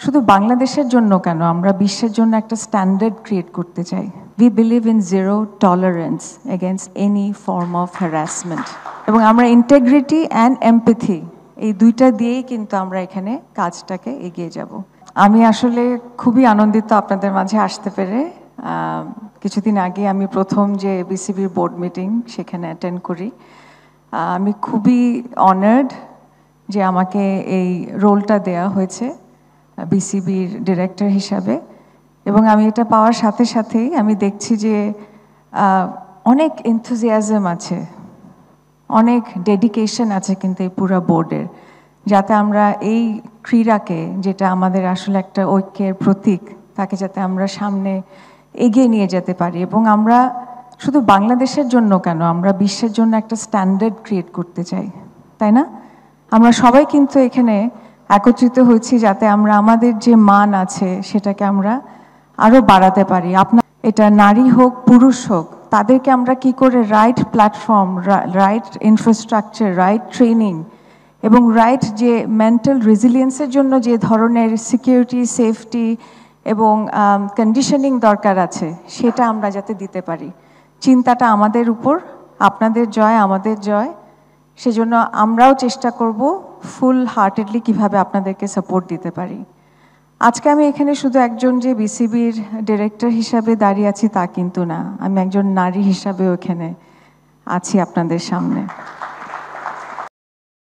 শুধু বাংলাদেশের জন্য কেন, আমরা বিশ্বের জন্য একটা স্ট্যান্ডার্ড ক্রিয়েট করতে চাই। We believe in zero tolerance against any form of harassment, এবং আমরা ইন্টেগ্রিটি অ্যান্ড এমপ্যাথি এই দুইটা দিয়েই কিন্তু আমরা এখানে কাজটাকে এগিয়ে যাব। আমি আসলে খুবই আনন্দিত আপনাদের মাঝে আসতে পেরে। কিছুদিন আগে আমি প্রথম যে বিসিবির বোর্ড মিটিং সেখানে অ্যাটেন্ড করি। আমি খুবই অনার্ড যে আমাকে এই রোলটা দেয়া হয়েছে বিসিবির ডিরেক্টর হিসাবে, এবং আমি এটা পাওয়ার সাথে সাথেই আমি দেখছি যে অনেক এনথুজিয়াজম আছে, অনেক ডেডিকেশন আছে কিন্তু এই পুরো বোর্ডের, যাতে আমরা এই ক্রীড়াকে, যেটা আমাদের আসলে একটা ঐক্যের প্রতীক, তাকে যাতে আমরা সামনে এগিয়ে নিয়ে যেতে পারি। এবং আমরা শুধু বাংলাদেশের জন্য কেন, আমরা বিশ্বের জন্য একটা স্ট্যান্ডার্ড ক্রিয়েট করতে চাই, তাই না? আমরা সবাই কিন্তু এখানে একত্রিত হয়েছি যাতে আমরা আমাদের যে মান আছে সেটাকে আমরা আরও বাড়াতে পারি। আপনার এটা নারী হোক পুরুষ হোক, তাদেরকে আমরা কি করে right platform, right infrastructure, right training এবং রাইট যে মেন্টাল রেজিলিয়েন্সের জন্য যে ধরনের সিকিউরিটি, সেফটি এবং কন্ডিশনিং দরকার আছে, সেটা আমরা যাতে দিতে পারি। চিন্তাটা আমাদের উপর, আপনাদের জয় আমাদের জয়। সেজন্য আমরাও চেষ্টা করব ফুল হার্টেডলি কিভাবে আপনাদেরকে সাপোর্ট দিতে পারি। আজকে আমি এখানে শুধু একজন যে বিসিবির ডিরেক্টর হিসাবে দাঁড়িয়ে আছি তা কিন্তু না, আমি একজন নারী হিসাবেও এখানে আছি আপনাদের সামনে।